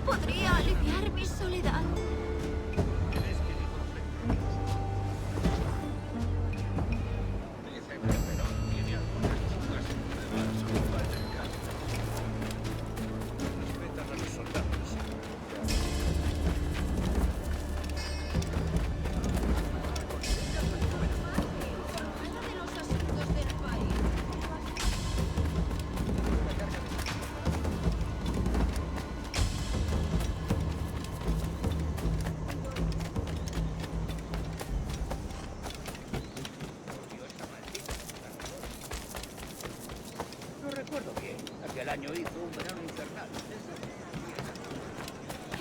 podría aliviar mi soledad.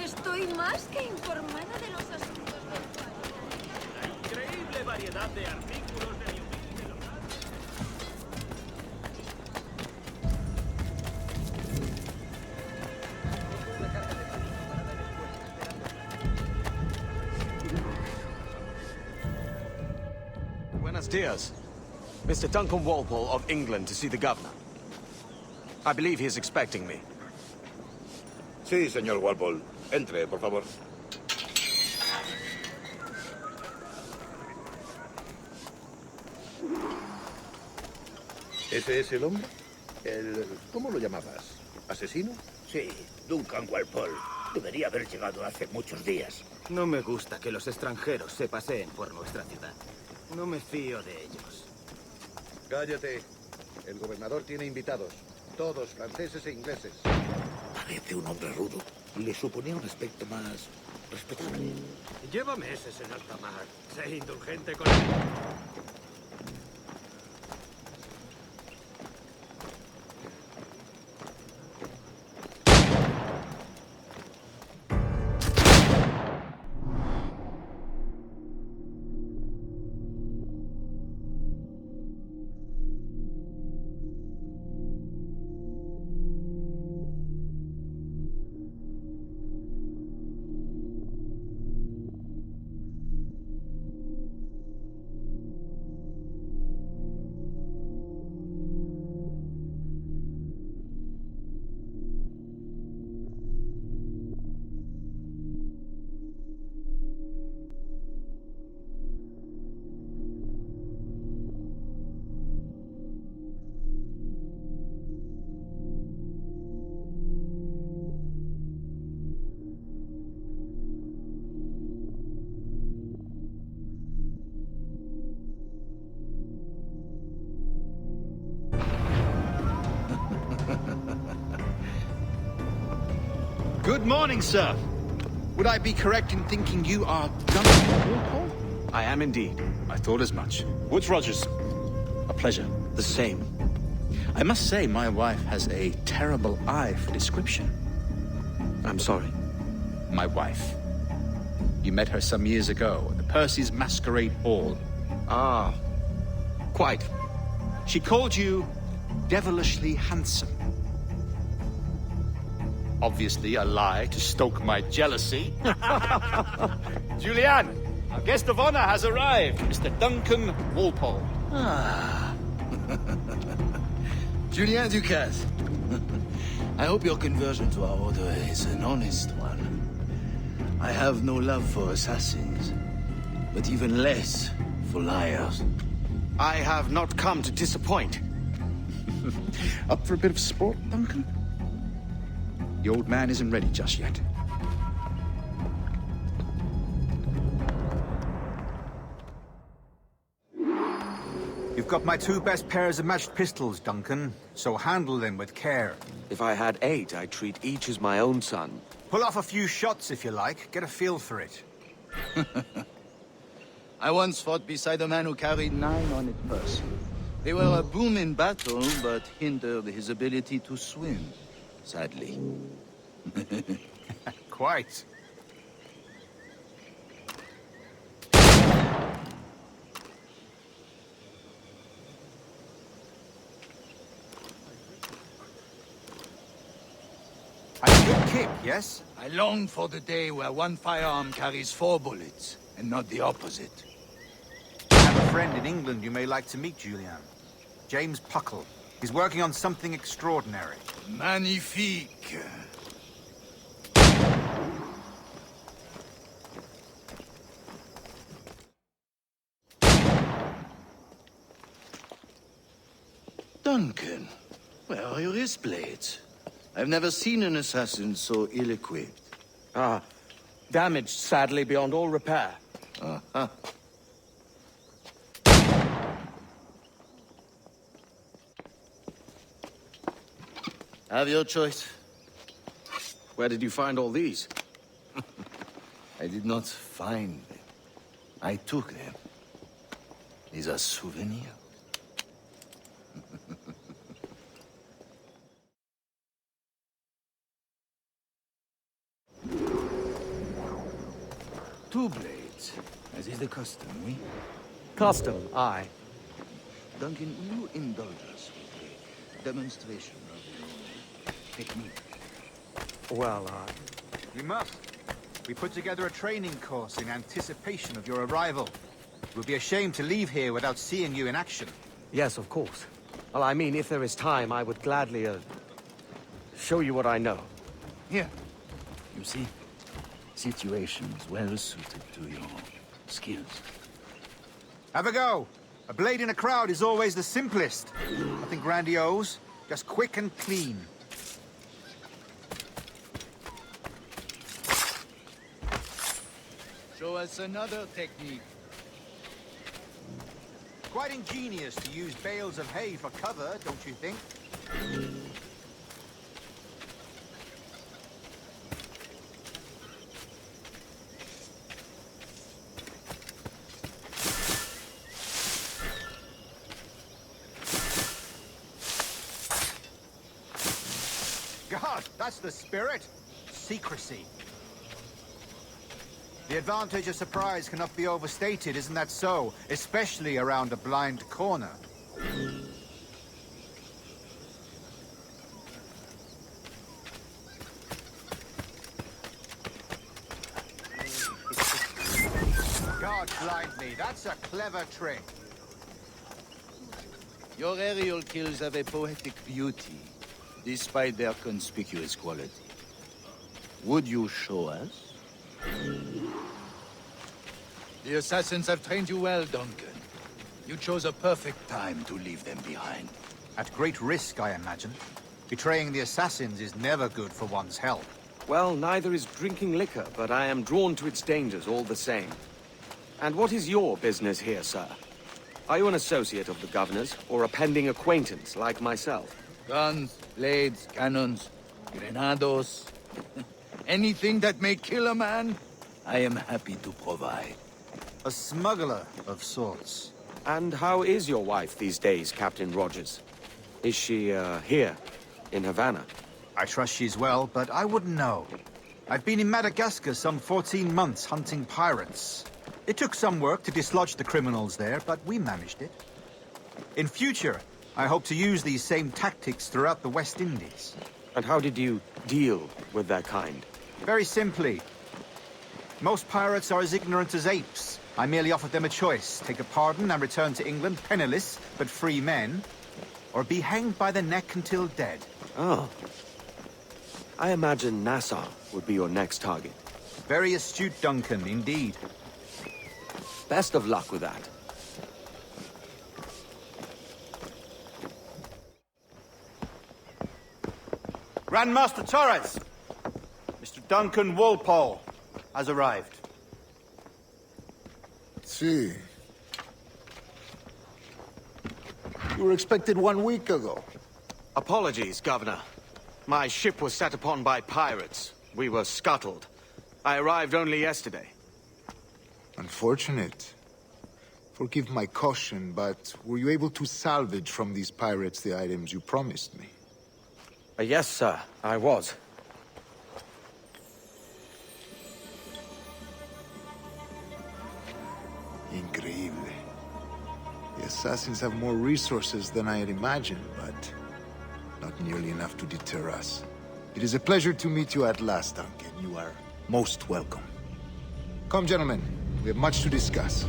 Estoy más que informada de los asuntos del país. La increíble variedad de artículos de mi humilde local. Buenos dias. Mr. Duncan Walpole of England to see the governor. I believe he is expecting me. Sí, señor Walpole. Entre, por favor. ¿Ese es el hombre? ¿Cómo lo llamabas? ¿Asesino? Sí, Duncan Walpole. Debería haber llegado hace muchos días. No me gusta que los extranjeros se paseen por nuestra ciudad. No me fío de ellos. Cállate. El gobernador tiene invitados. Todos franceses e ingleses. Parece un hombre rudo. Le suponía un aspecto más respetable. Lleva meses en alta mar. Sé indulgente con él. Good morning, sir. Would I be correct in thinking you are Duncan Walpole? I am indeed. I thought as much. Woods Rogers. A pleasure. The same. I must say, my wife has a terrible eye for description. I'm sorry. My wife. You met her some years ago at the Percy's Masquerade Ball. Ah, quite. She called you devilishly handsome. Obviously a lie to stoke my jealousy. Julianne, our guest of honor has arrived, Mr. Duncan Walpole. Ah. Julien Ducasse. I hope your conversion to our order is an honest one. I have no love for assassins, but even less for liars. I have not come to disappoint. Up for a bit of sport, Duncan? The old man isn't ready just yet. You've got my two best pairs of matched pistols, Duncan, so handle them with care. If I had 8, I'd treat each as my own son. Pull off a few shots if you like, get a feel for it. I once fought beside a man who carried 9 on his person. They were a boon in battle, but hindered his ability to swim, sadly. Quite. A good kick, yes? I long for the day where one firearm carries 4 bullets, and not the opposite. I have a friend in England you may like to meet, Julian. James Puckle. He's working on something extraordinary. Magnifique. where are your wrist blades? I've never seen an assassin so ill-equipped. Ah, damaged sadly beyond all repair. Uh-huh. Have your choice. Where did you find all these? I did not find them. I took them. These are souvenirs. Two blades, as is the custom, we? Custom, aye. Duncan, will you indulge us with a demonstration of your technique? Well, You must. We put together a training course in anticipation of your arrival. It would be a shame to leave here without seeing you in action. yes, of course. Well, I mean, if there is time, I would gladly, show you what I know. Here. You see? Situations well suited to your skills. Have a go. A blade in a crowd is always the simplest. Nothing grandiose, just quick and clean. Show us another technique. Quite ingenious to use bales of hay for cover, don't you think? God, that's the spirit. Secrecy. The advantage of surprise cannot be overstated, isn't that so? Especially around a blind corner. God blind me, that's a clever trick. Your aerial kills have a poetic beauty, despite their conspicuous quality. Would you show us? The assassins have trained you well, Duncan. You chose a perfect time to leave them behind. At great risk, I imagine. Betraying the assassins is never good for one's health. Well, neither is drinking liquor, but I am drawn to its dangers all the same. And what is your business here, sir? Are you an associate of the governor's, or a pending acquaintance like myself? Guns, blades, cannons, grenados. Anything that may kill a man, I am happy to provide. A smuggler of sorts. And how is your wife these days, Captain Rogers? Is she, here, in Havana? I trust she's well, but I wouldn't know. I've been in Madagascar some 14 months hunting pirates. It took some work to dislodge the criminals there, but we managed it. In future, I hope to use these same tactics throughout the West Indies. And how did you deal with their kind? Very simply. Most pirates are as ignorant as apes. I merely offered them a choice. Take a pardon and return to England penniless, but free men. Or be hanged by the neck until dead. Oh. I imagine Nassau would be your next target. Very astute, Duncan, indeed. Best of luck with that. Grandmaster Torres! Mr. Duncan Walpole has arrived. See. You were expected 1 week ago. Apologies, Governor. My ship was set upon by pirates. We were scuttled. I arrived only yesterday. Unfortunate. Forgive my caution, but were you able to salvage from these pirates the items you promised me? Yes, sir, I was. Increíble. The assassins have more resources than I had imagined, but not nearly enough to deter us. It is a pleasure to meet you at last, Duncan. You are most welcome. Come, gentlemen. We have much to discuss.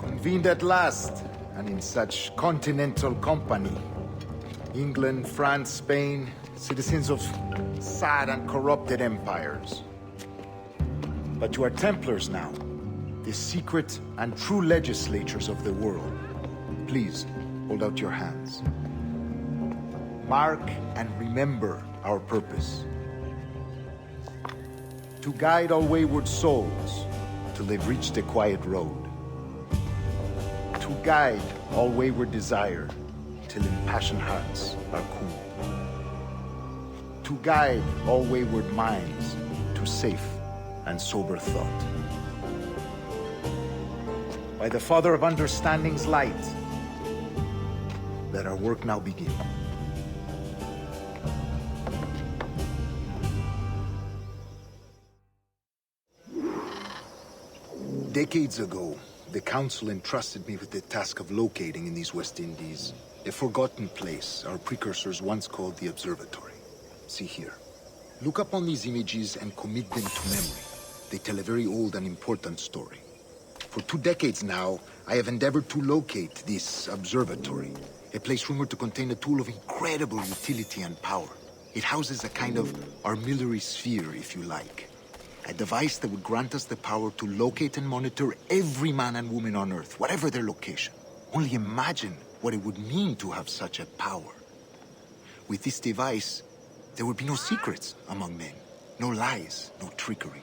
Convened at last, and in such continental company. England, France, Spain, citizens of sad and corrupted empires. But you are Templars now, the secret and true legislators of the world. Please, hold out your hands. Mark and remember our purpose. To guide all wayward souls till they've reached the quiet road. To guide all wayward desire till impassioned hearts are cool. To guide all wayward minds to safe and sober thought. By the Father of Understanding's light, let our work now begin. Decades ago, the Council entrusted me with the task of locating in these West Indies a forgotten place our precursors once called the Observatory. See here. Look upon these images and commit them to memory. They tell a very old and important story. For 2 decades now, I have endeavored to locate this observatory, a place rumored to contain a tool of incredible utility and power. It houses a kind of armillary sphere, if you like. A device that would grant us the power to locate and monitor every man and woman on Earth, whatever their location. Only imagine what it would mean to have such a power. With this device, there would be no secrets among men, no lies, no trickery.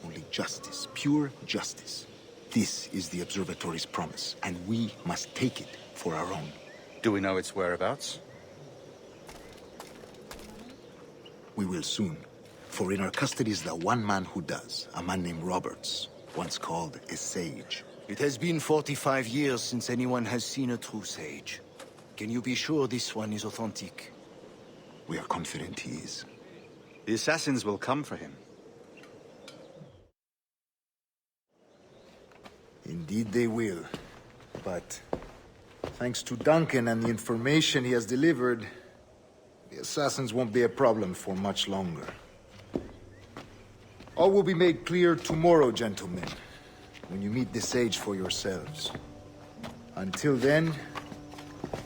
Only justice, pure justice. This is the Observatory's promise, and we must take it for our own. Do we know its whereabouts? We will soon. For in our custody is the one man who does, a man named Roberts, once called a sage. It has been 45 years since anyone has seen a true sage. Can you be sure this one is authentic? We are confident he is. The assassins will come for him. Indeed they will. But thanks to Duncan and the information he has delivered, the assassins won't be a problem for much longer. All will be made clear tomorrow, gentlemen, when you meet the sage for yourselves. Until then,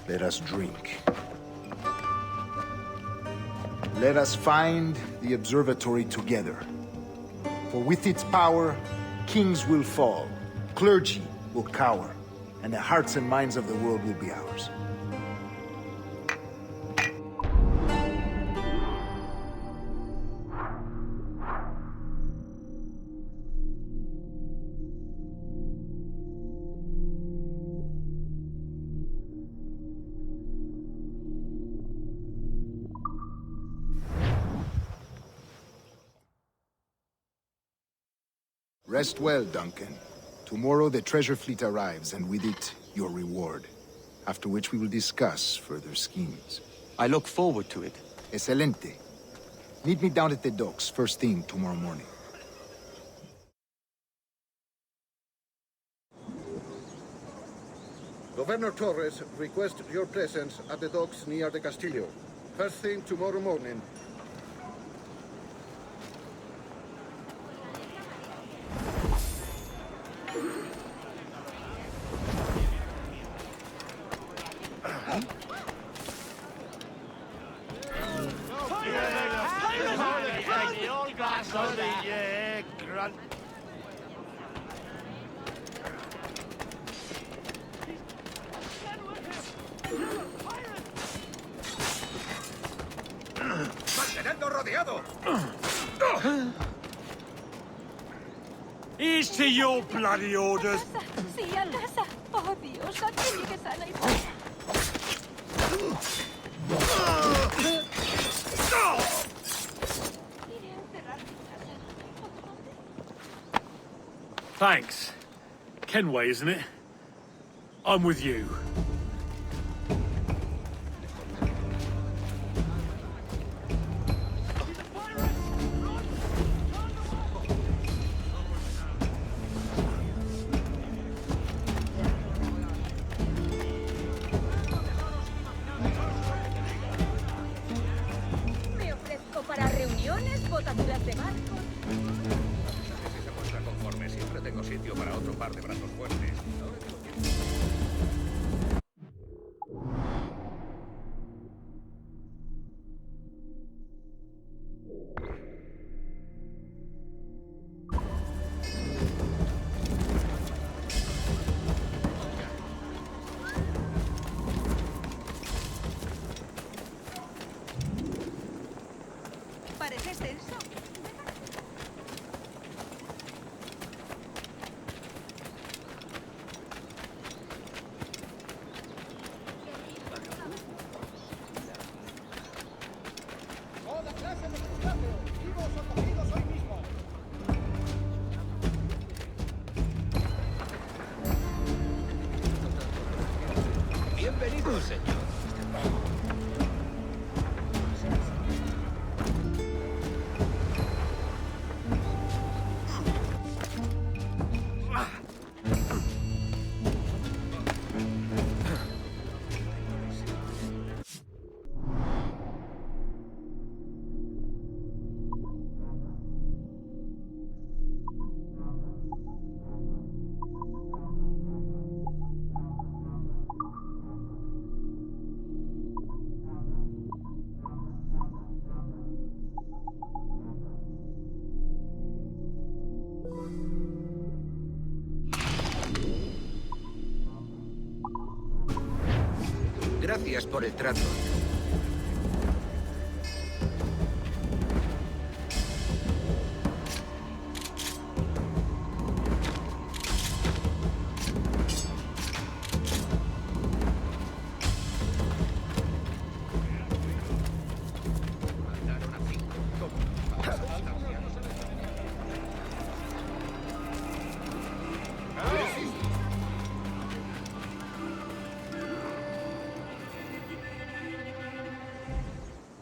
let us drink. Let us find the observatory together. For with its power, kings will fall, clergy will cower, and the hearts and minds of the world will be ours. Rest well, Duncan. Tomorrow the treasure fleet arrives, and with it, your reward. After which we will discuss further schemes. I look forward to it. Excelente. Meet me down at the docks first thing tomorrow morning. Governor Torres requests your presence at the docks near the Castillo. First thing tomorrow morning. ¡Mantenedlo rodeado! Here's to your bloody orders. Sí, a casa. Oh, Dios, aquí llegue sana y salva. Iré a encerrar mi casa. Thanks. Kenway, isn't it? I'm with you. Me ofrezco para reuniones, botaduras de barcos. Si se muestra conforme, siempre tengo sitio para otro par de brazos fuertes. Parece extenso. Bienvenido, señor. Gracias por el trato.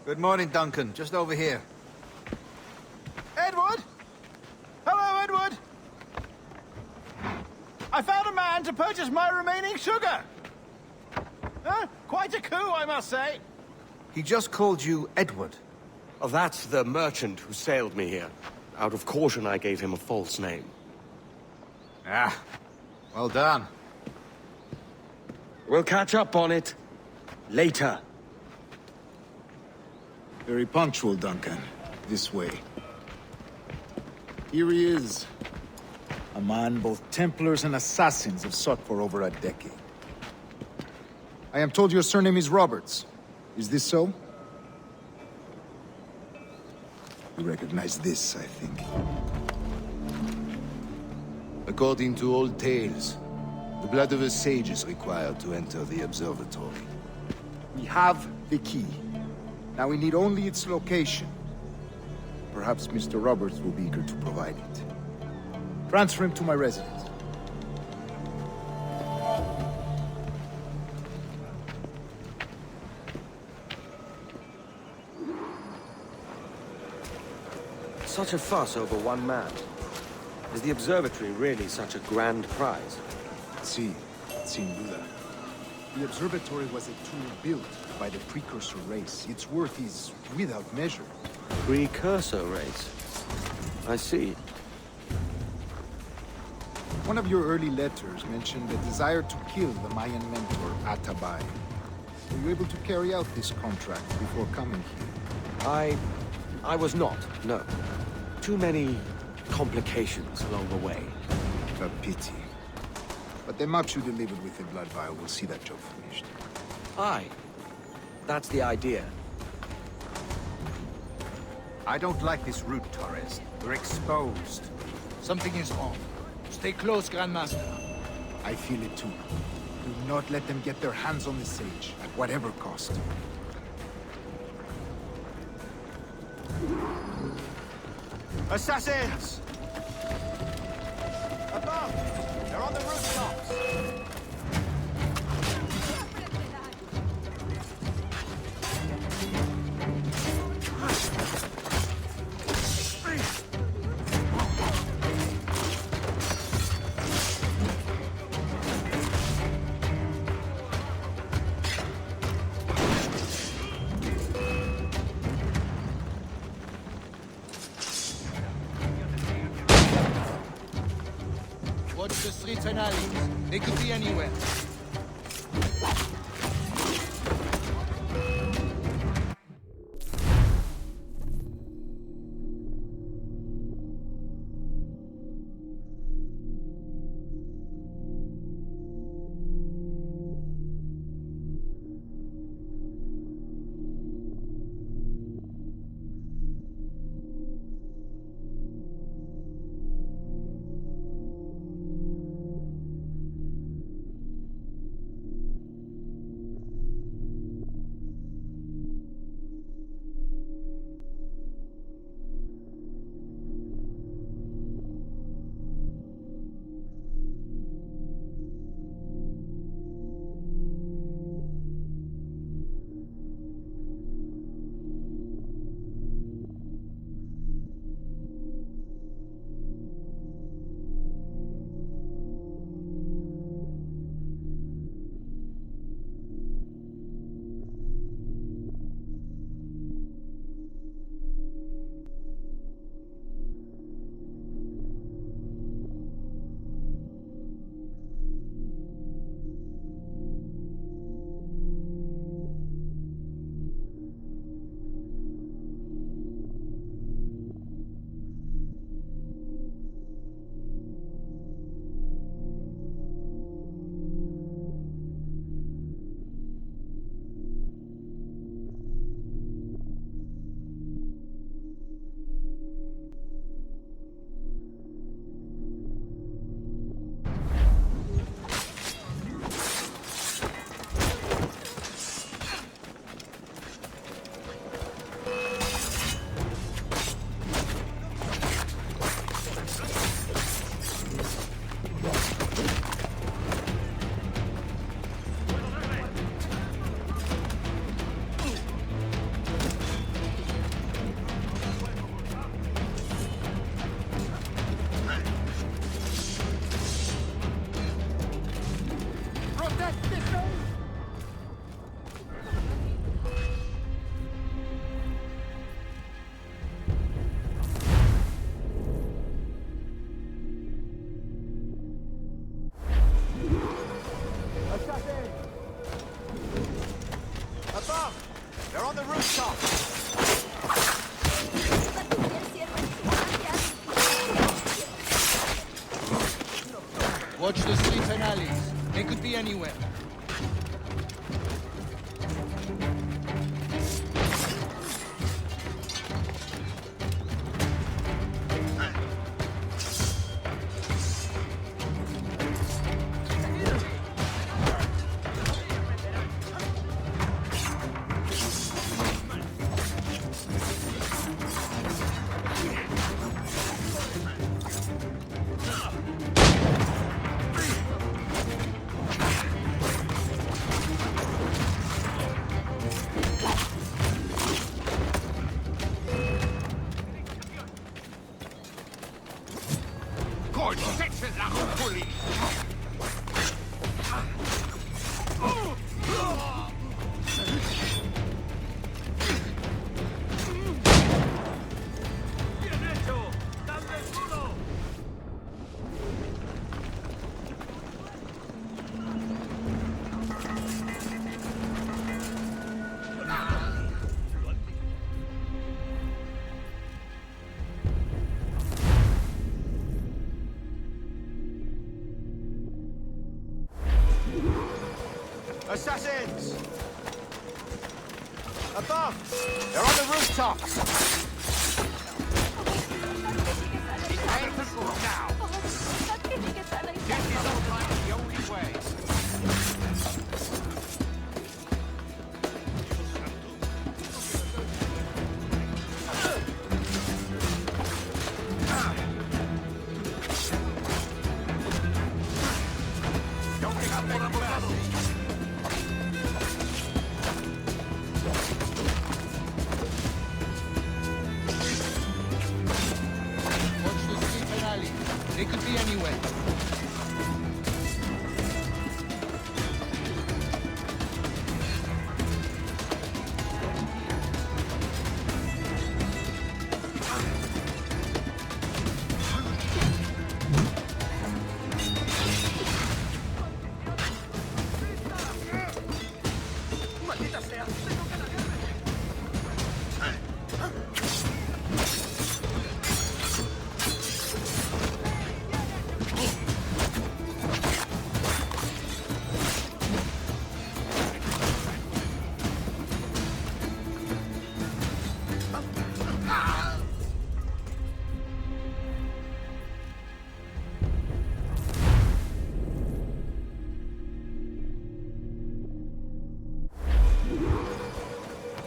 Good morning, Duncan. Just over here. Edward? Hello, Edward! I found a man to purchase my remaining sugar! Huh? Quite a coup, I must say. He just called you Edward. Oh, that's the merchant who sailed me here. Out of caution, I gave him a false name. Ah, well done. We'll catch up on it later. Very punctual, Duncan. This way. Here he is. A man both Templars and Assassins have sought for over a decade. I am told your surname is Roberts. Is this so? You recognize this, I think. According to old tales, the blood of a sage is required to enter the observatory. We have the key. Now we need only its location. Perhaps Mr. Roberts will be eager to provide it. Transfer him to my residence. Such a fuss over one man. Is the observatory really such a grand prize? See, sin duda. The observatory was a tool built by the precursor race. Its worth is without measure. Precursor race. I see. One of your early letters mentioned a desire to kill the Mayan mentor, Atabay. Were you able to carry out this contract before coming here? I was not, no. Too many complications along the way. A pity. But the maps you delivered with the blood vial will see that job finished. Aye. That's the idea. I don't like this route, Torres. We're exposed. Something is wrong. Stay close, Grandmaster. I feel it too. Do not let them get their hands on the sage, at whatever cost. Assassins! Above! They're on the rooftops! Watch the streets and alleys. They could be anywhere. Watch the streets and alleys. They could be anywhere. Assassins! Above! They're on the rooftops! Be careful now! This is the only way! Don't pick up any fast! They could be anywhere.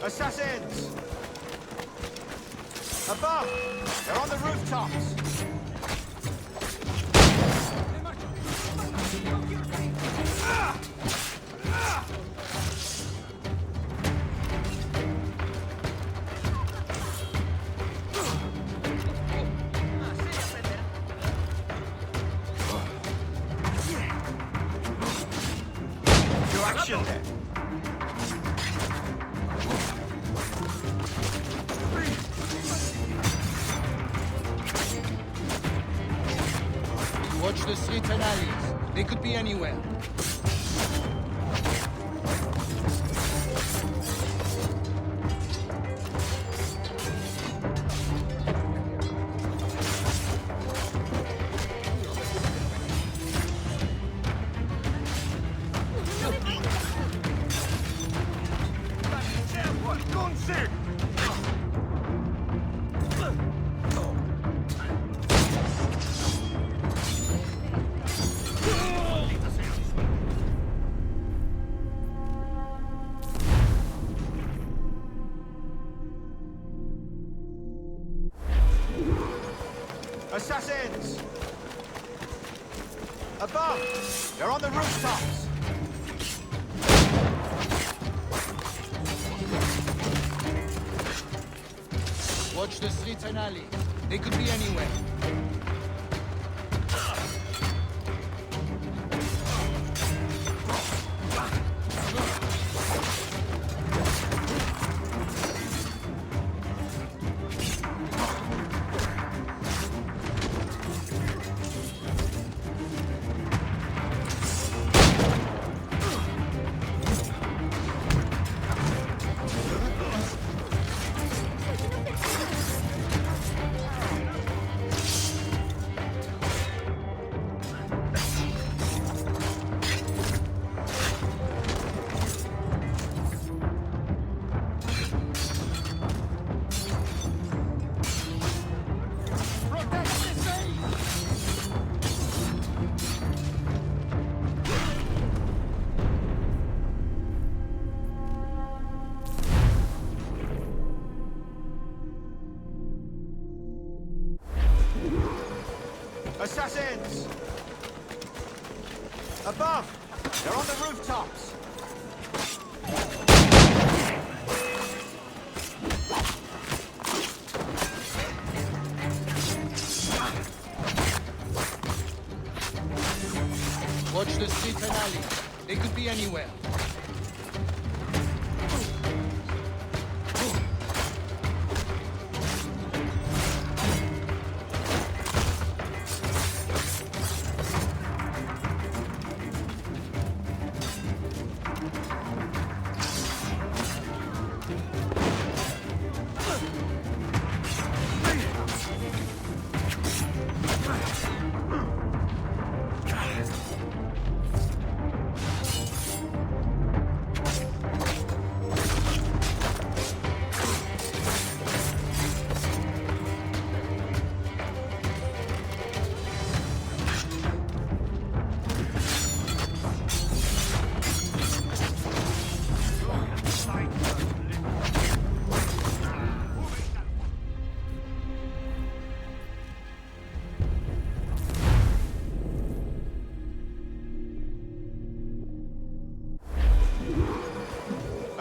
Assassins! Above! They're on the rooftops! Your action there! Watch the streets and alleys. They could be anywhere. Assassins! Above! They're on the rooftops! Watch the streets and alleys. They could be anywhere. Assassins! Above! They're on the rooftops! Watch the streets and alleys. They could be anywhere.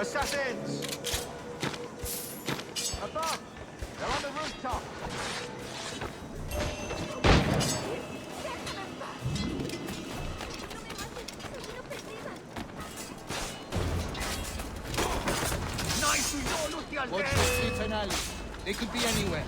Assassins! Above! They're on the rooftop! Watch the streets and alleys. They could be anywhere.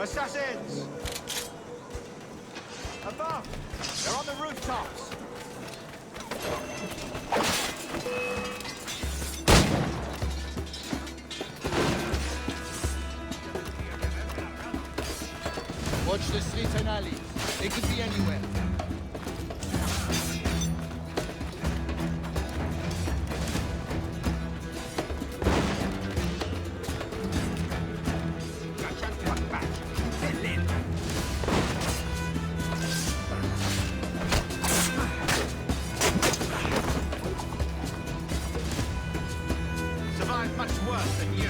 Assassins! Above! They're on the rooftops! Watch the streets and alleys. They could be anywhere. Survived much worse than you.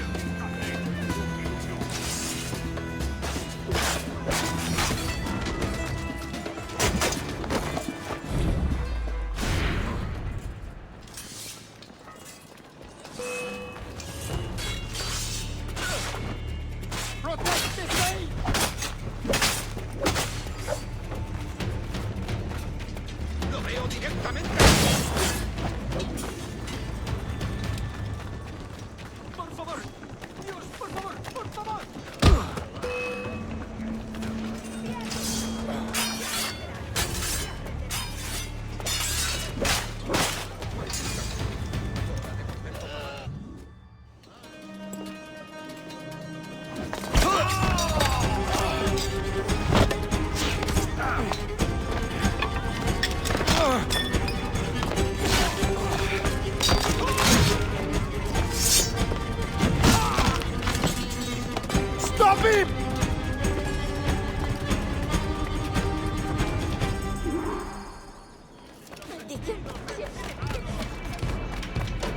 ¡Lo veo directamente! ¡Por favor! ¡Dios, por favor! ¡Por favor!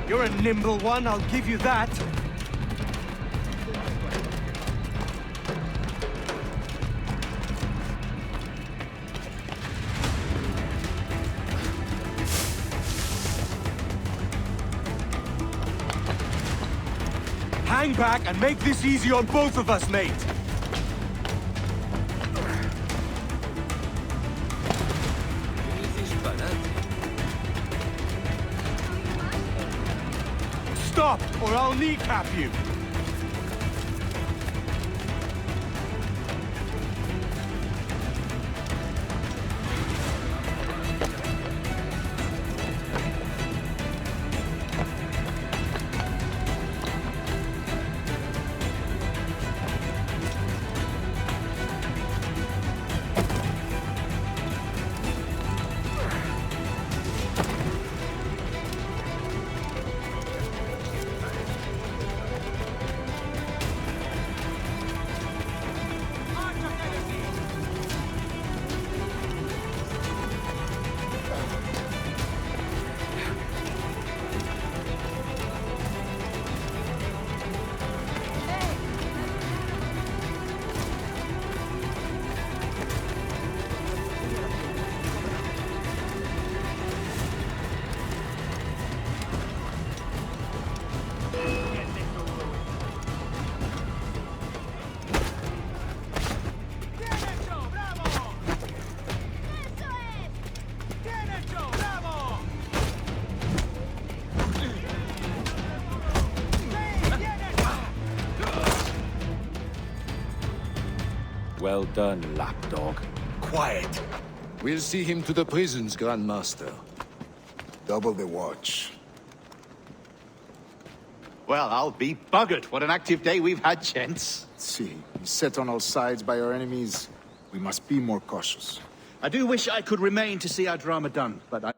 You're a nimble one, I'll give you that. Hang back and make this easy on both of us, mate. Stop, or I'll kneecap you! Well done, lapdog. Quiet. We'll see him to the prisons, Grandmaster. Double the watch. Well, I'll be buggered. What an active day we've had, gents. See, set on all sides by our enemies. We must be more cautious. I do wish I could remain to see our drama done, but I...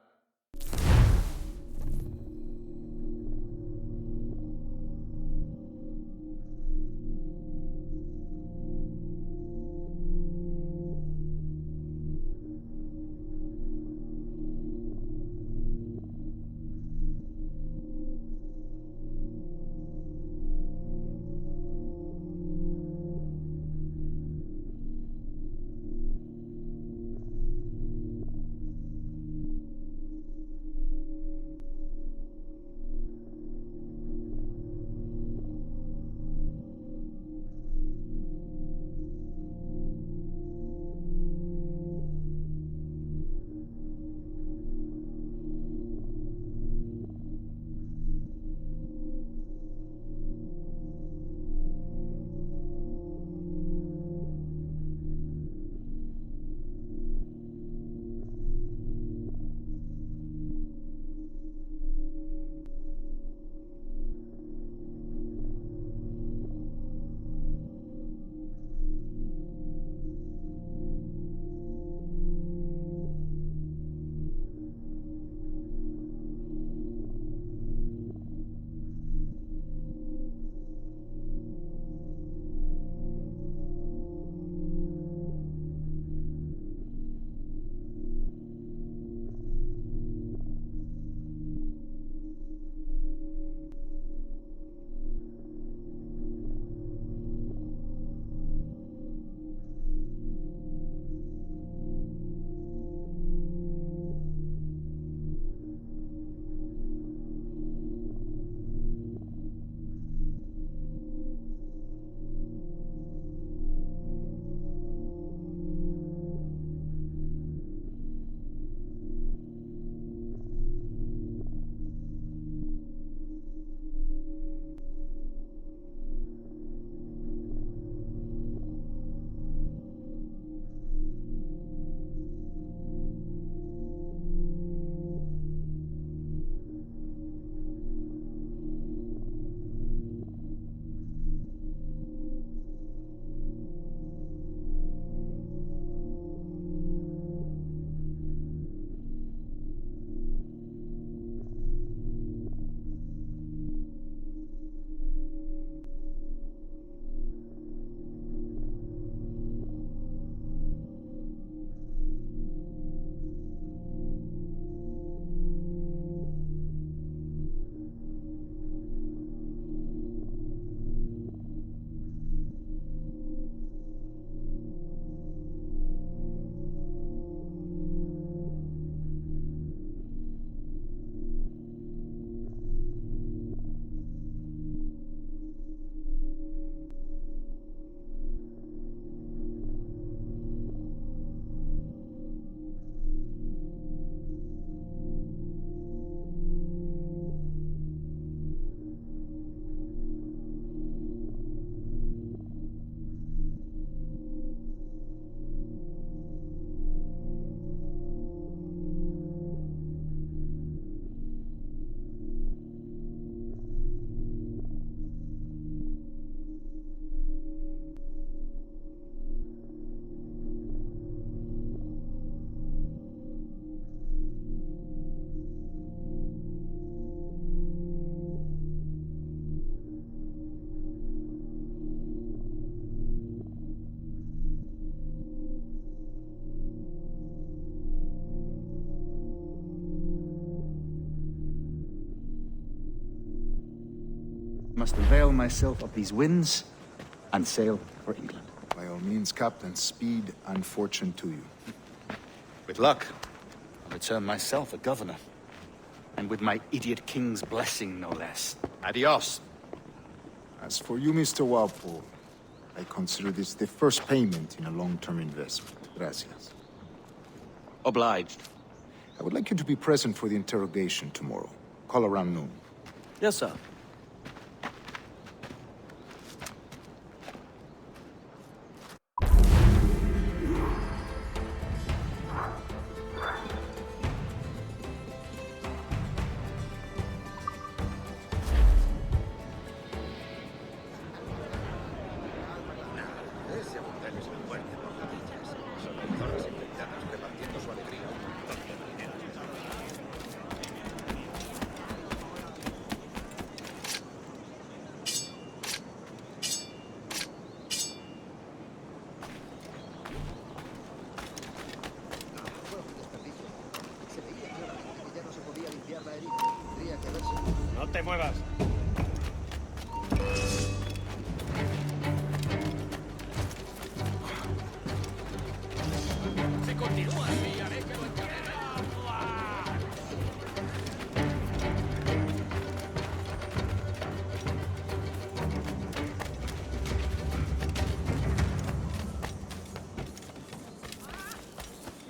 Must avail myself of these winds and sail for England. By all means, Captain, speed and fortune to you. With luck, I'll return myself a governor. And with my idiot king's blessing, no less. Adios. As for you, Mr. Walpole, I consider this the first payment in a long-term investment. Gracias. Obliged. I would like you to be present for the interrogation tomorrow. Call around noon. Yes, sir. No te muevas. Si continúa así, haré que lo encargue.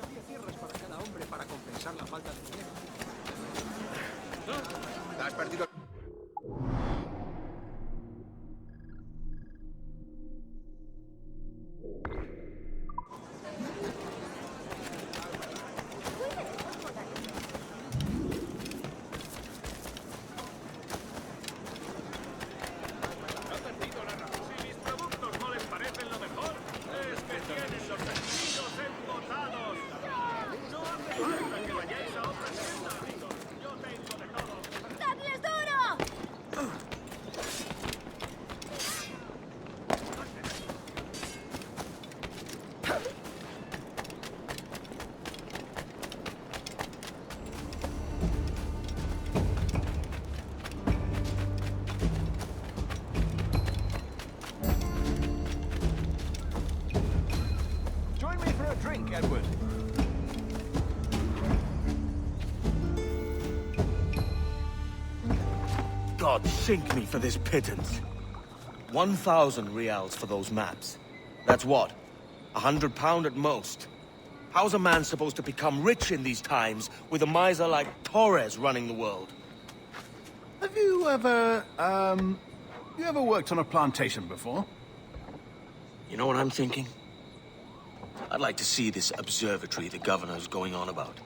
Había tierras para cada hombre para compensar la falta de dinero. Has perdido. Si mis productos no les parecen lo mejor, es que tienen los sentidos embotados. No hace falta que vayáis a otra tienda, amigos. Yo tengo de todo. ¡Dadles duro! Join me for a drink, Edward. God sink me for this pittance. 1,000 reals for those maps. That's what? £100 at most. How's a man supposed to become rich in these times with a miser like Torres running the world? Have you ever, worked on a plantation before? You know what I'm thinking? I'd like to see this observatory the governor's going on about.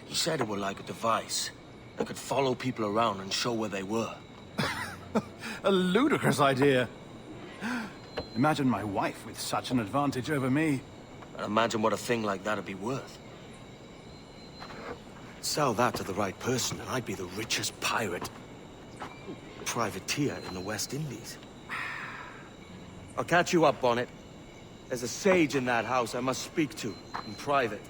He said it were like a device that could follow people around and show where they were. A ludicrous idea. Imagine my wife with such an advantage over me. And imagine what a thing like that'd be worth. Sell that to the right person and I'd be the richest pirate, privateer in the West Indies. I'll catch you up on it. There's a sage in that house I must speak to in private.